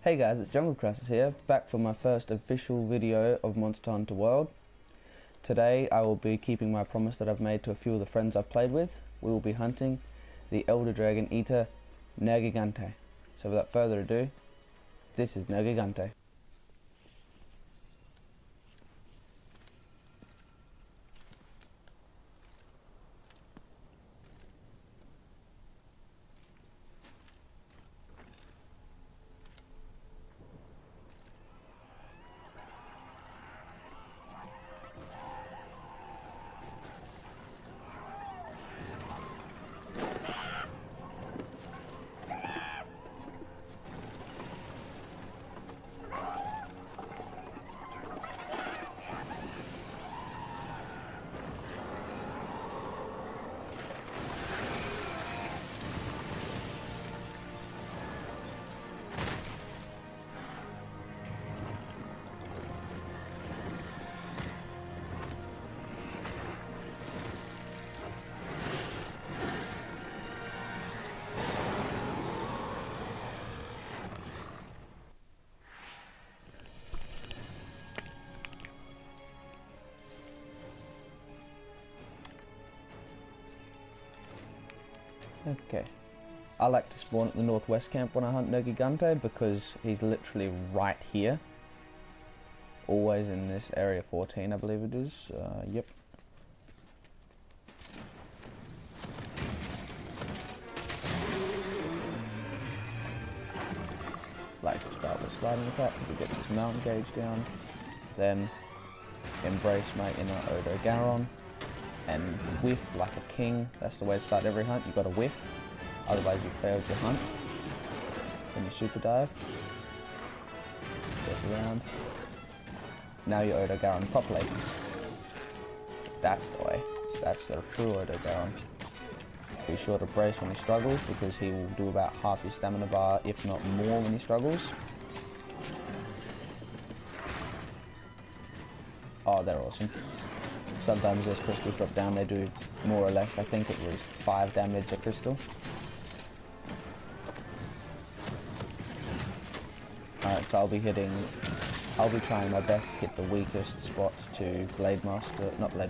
Hey guys, it's Jungle Crassus here, back for my first official video of Monster Hunter World. Today I will be keeping my promise that I've made to a few of the friends I've played with. We will be hunting the Elder Dragon Eater Nergigante. So without further ado, this is Nergigante. Okay, I like to spawn at the northwest camp when I hunt Nergigante because he's literally right here. Always in this area 14, I believe it is. Yep. Like to start with sliding attack to get this mountain gauge down, then embrace my inner Odogaron and whiff like a king. That's the way to start every hunt. You've got to whiff, otherwise you failed your hunt. Then you super dive, get around. Now your Odogaron populating. That's the way. That's the true Odogaron. Be sure to brace when he struggles, because he will do about half your stamina bar, if not more, when he struggles. Oh, they're awesome. Sometimes as crystals drop down, they do more or less. I think it was 5 damage a crystal. Alright, so I'll be trying my best to hit the weakest spots to not Blade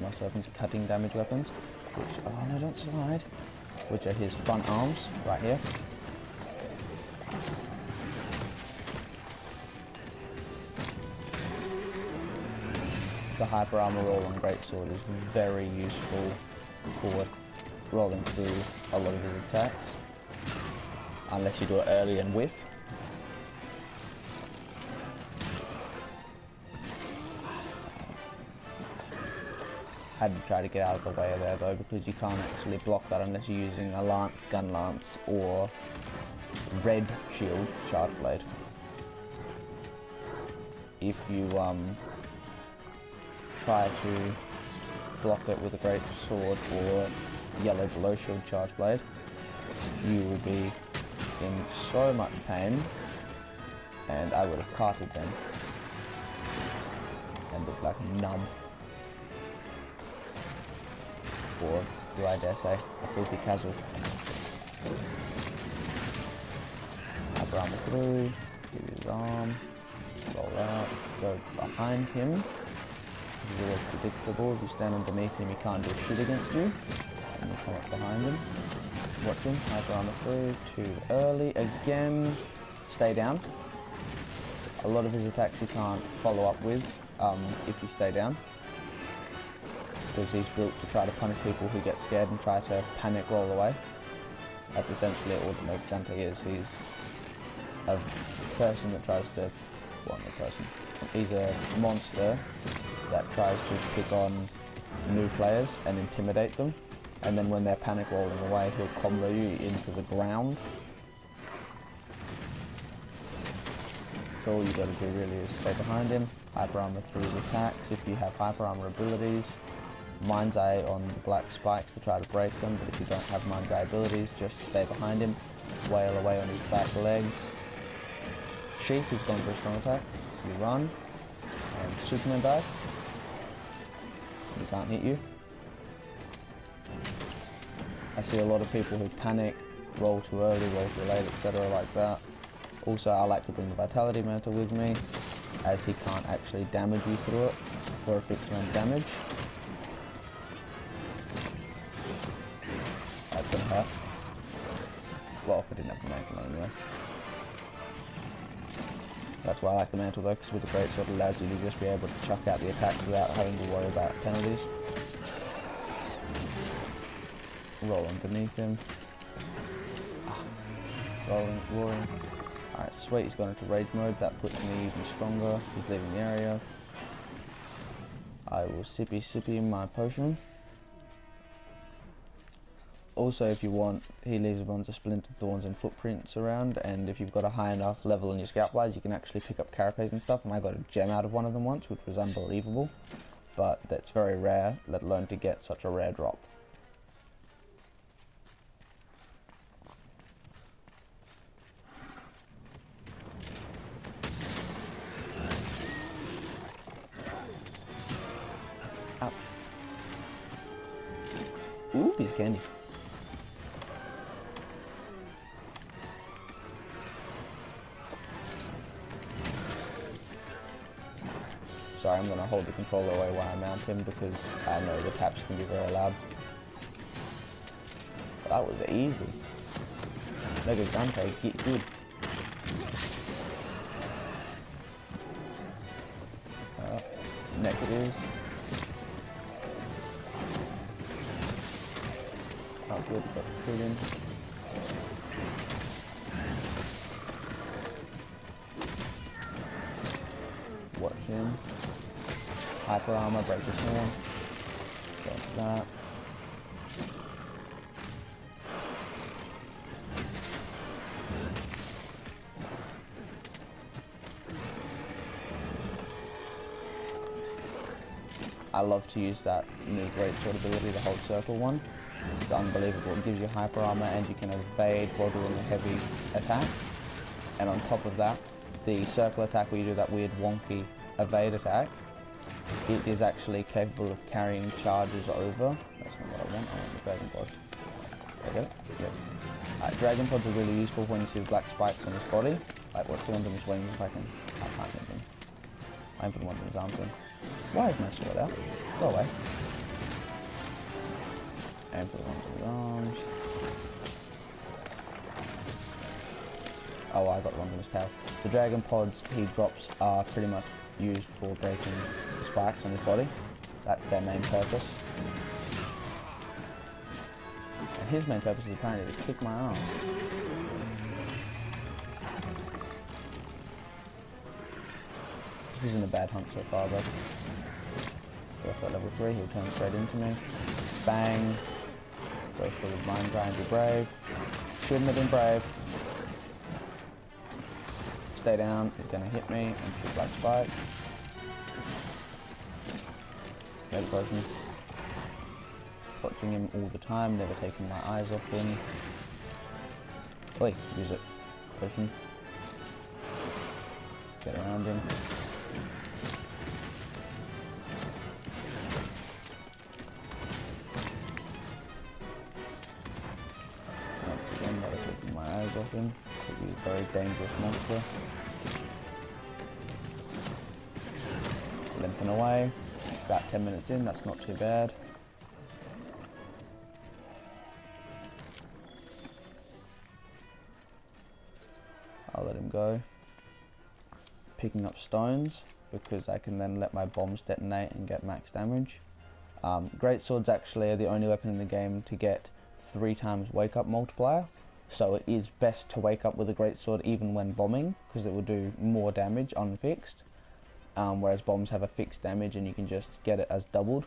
Master weapons, cutting damage weapons, which, oh no, don't slide, which are his front arms, right here. The hyper armor roll on Greatsword is very useful for rolling through a lot of his attacks, unless you do it early and whiff. Had to try to get out of the way there though, because you can't actually block that unless you're using a lance, gun lance, or red shield, shard blade. If you try to block it with a great sword or yellow below shield charge blade, you will be in so much pain, and I would have carted them and looked like numb, or do I dare say, a filthy casual. Hyper armor through, give his arm, roll out, go behind him. It's always predictable. If you stand underneath him, he can't do shit against you. And you come up behind him. Watch him. Hyper armor through. Too early. Again. Stay down. A lot of his attacks you can't follow up with if you stay down, because he's built to try to punish people who get scared and try to panic roll away. That's essentially all that Nergigante is. He's a person that tries to... Well, not a person. He's a monster that tries to pick on new players and intimidate them, and then when they're panic rolling away, he'll combo you into the ground. So all you gotta do really is stay behind him, hyper armor through his attacks if you have hyper armor abilities, mind's eye on the black spikes to try to break them, but if you don't have mind's eye abilities, just stay behind him, wail away on his back legs. Sheath, he's gone for a strong attack, you run, and Superman dive. He can't hit you. I see a lot of people who panic, roll too early, roll too late, etc. like that. Also, I like to bring the Vitality Mantle with me, as he can't actually damage you through it for a fixed amount of damage. That's gonna hurt. Well, if I didn't have the mantle anyway. That's why I like the mantle though, because with the Greatsword it allows you to just be able to chuck out the attacks without having to worry about penalties. Roll underneath him. Rolling, roaring. Alright, sweet, he's gone into rage mode. That puts me even stronger. He's leaving the area. I will sippy my potion. Also, if you want, he leaves a bunch of splintered thorns and footprints around, and if you've got a high enough level in your scout flies, you can actually pick up carapace and stuff, and I got a gem out of one of them once, which was unbelievable. But that's very rare, let alone to get such a rare drop. Ouch. Ooh, piece of candy. Sorry, I'm going to hold the controller away while I mount him because I know the taps can be very loud. But that was easy. Nergigante, get good. Next it is. Oh good, got the food in. Watch him. Hyper armor, break his horn. Go into that. I love to use that new Greatsword ability, the hold circle one. It's unbelievable. It gives you hyper armor and you can evade while doing a heavy attack. And on top of that, the circle attack where you do that weird wonky evade attack, it is actually capable of carrying charges over. That's not what I want the Dragon Pod. There you go. Yep. Dragon Pods are really useful when you see black spikes on his body. Like what's he on his wings if I can't hit them. I put one of his arms in. Why is my sword out? Go away. And put one of his arms. Oh, I got one of his tail. The Dragon Pods he drops are pretty much used for breaking the spikes on his body. That's their main purpose. And his main purpose is apparently to kick my arm. This isn't a bad hunt so far, though. Go for level 3, he'll turn straight into me. Bang. Go for the mind guy and be brave. Shouldn't have been brave. Stay down, he's gonna hit me and shoot black spike. Red potion. Watching him all the time, never taking my eyes off him. Wait, use it. Potion. Get around him. Once again, never taking my eyes off him. He's a very dangerous monster. Limping away. About 10 minutes in, that's not too bad. I'll let him go. Picking up stones, because I can then let my bombs detonate and get max damage. Greatswords actually are the only weapon in the game to get 3 times wake up multiplier. So it is best to wake up with a Greatsword even when bombing, because it will do more damage unfixed. Whereas bombs have a fixed damage and you can just get it as doubled.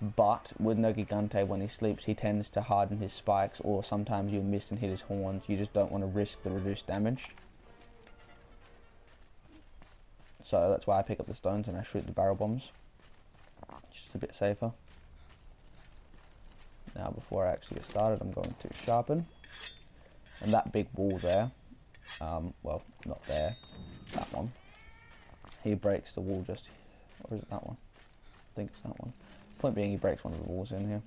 But with Nergigante, when he sleeps, he tends to harden his spikes, or sometimes you'll miss and hit his horns. You just don't want to risk the reduced damage. So that's why I pick up the stones and I shoot the barrel bombs. Just a bit safer. Now before I actually get started, I'm going to sharpen. And that big wall there, well, not there, that one. He breaks the wall just, or is it that one? I think it's that one. Point being, he breaks one of the walls in here.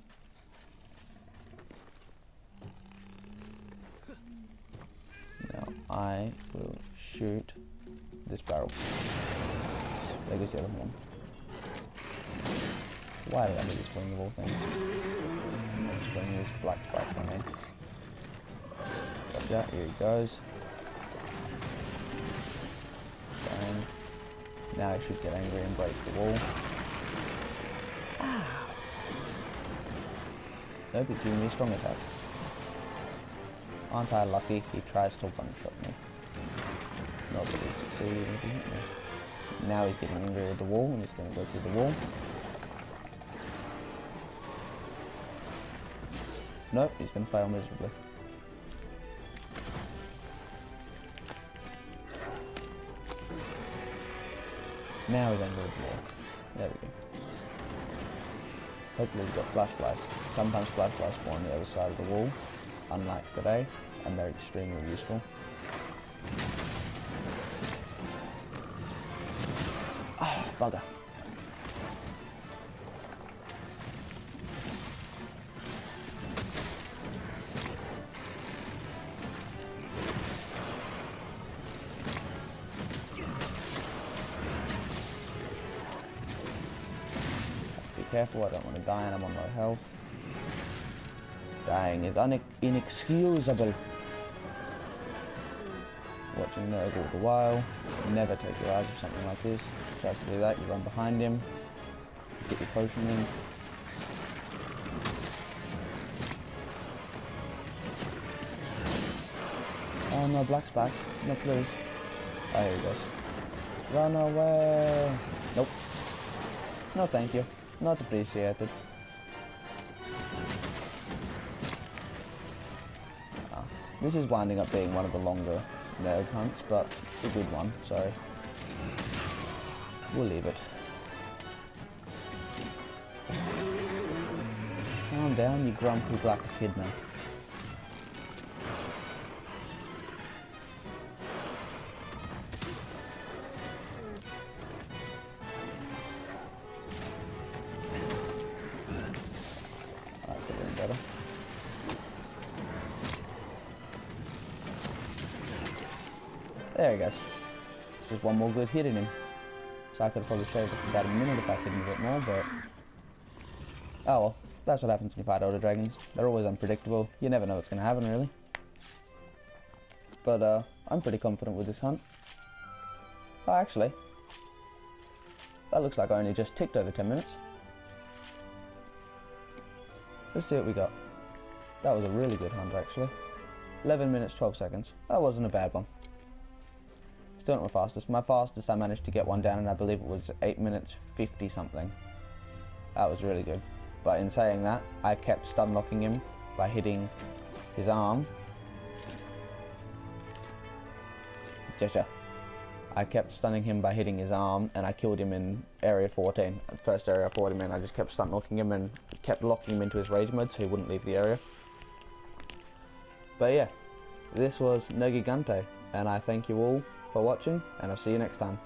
Now I will shoot this barrel. There goes the other one. Why did I do this wing of all things? This wing is black spikes on me. Gotcha, here he goes. Bang. Now I should get angry and break the wall. Nope, he's giving me a strong attack. Aren't I lucky? He tries to one-shot me. Not that he succeeded if he hit me. Now he's getting angry with the wall and he's going to go through the wall. Nope, he's going to fail miserably. Now he's angry with the wall. There we go. Hopefully he's got flashlights. Sometimes flashlights spawn on the other side of the wall, unlike today, and they're extremely useful. Ah, bugger. Careful, I don't want to die and I'm on low health. Dying is inexcusable. Watching Nerg all the while. Never take your eyes off something like this. Tries to do that, you run behind him. Get your potion in. Oh no, black spikes. No please. Oh, here he goes. Run away! Nope. No thank you. Not appreciated. This is winding up being one of the longer Nerg hunts, but a good one, so we'll leave it. Calm down, you grumpy black echidna. Better. There he goes. Just one more good hit in him. So I could have probably shaved us about a minute if I hit him a bit more, but oh well, that's what happens when you fight Elder Dragons. They're always unpredictable. You never know what's going to happen, really. But I'm pretty confident with this hunt. Oh, actually, that looks like I only just ticked over 10 minutes. Let's see what we got. That was a really good hunt, actually. 11 minutes, 12 seconds. That wasn't a bad one. Still not my fastest. My fastest, I managed to get one down, and I believe it was 8 minutes 50 something. That was really good. But in saying that, I kept stun locking him by hitting his arm. Gesture. I kept stunning him by hitting his arm, and I killed him in area 14. First area I fought him in, I just kept stun locking him and kept locking him into his rage mode so he wouldn't leave the area. But yeah, this was Nergigante, and I thank you all for watching, and I'll see you next time.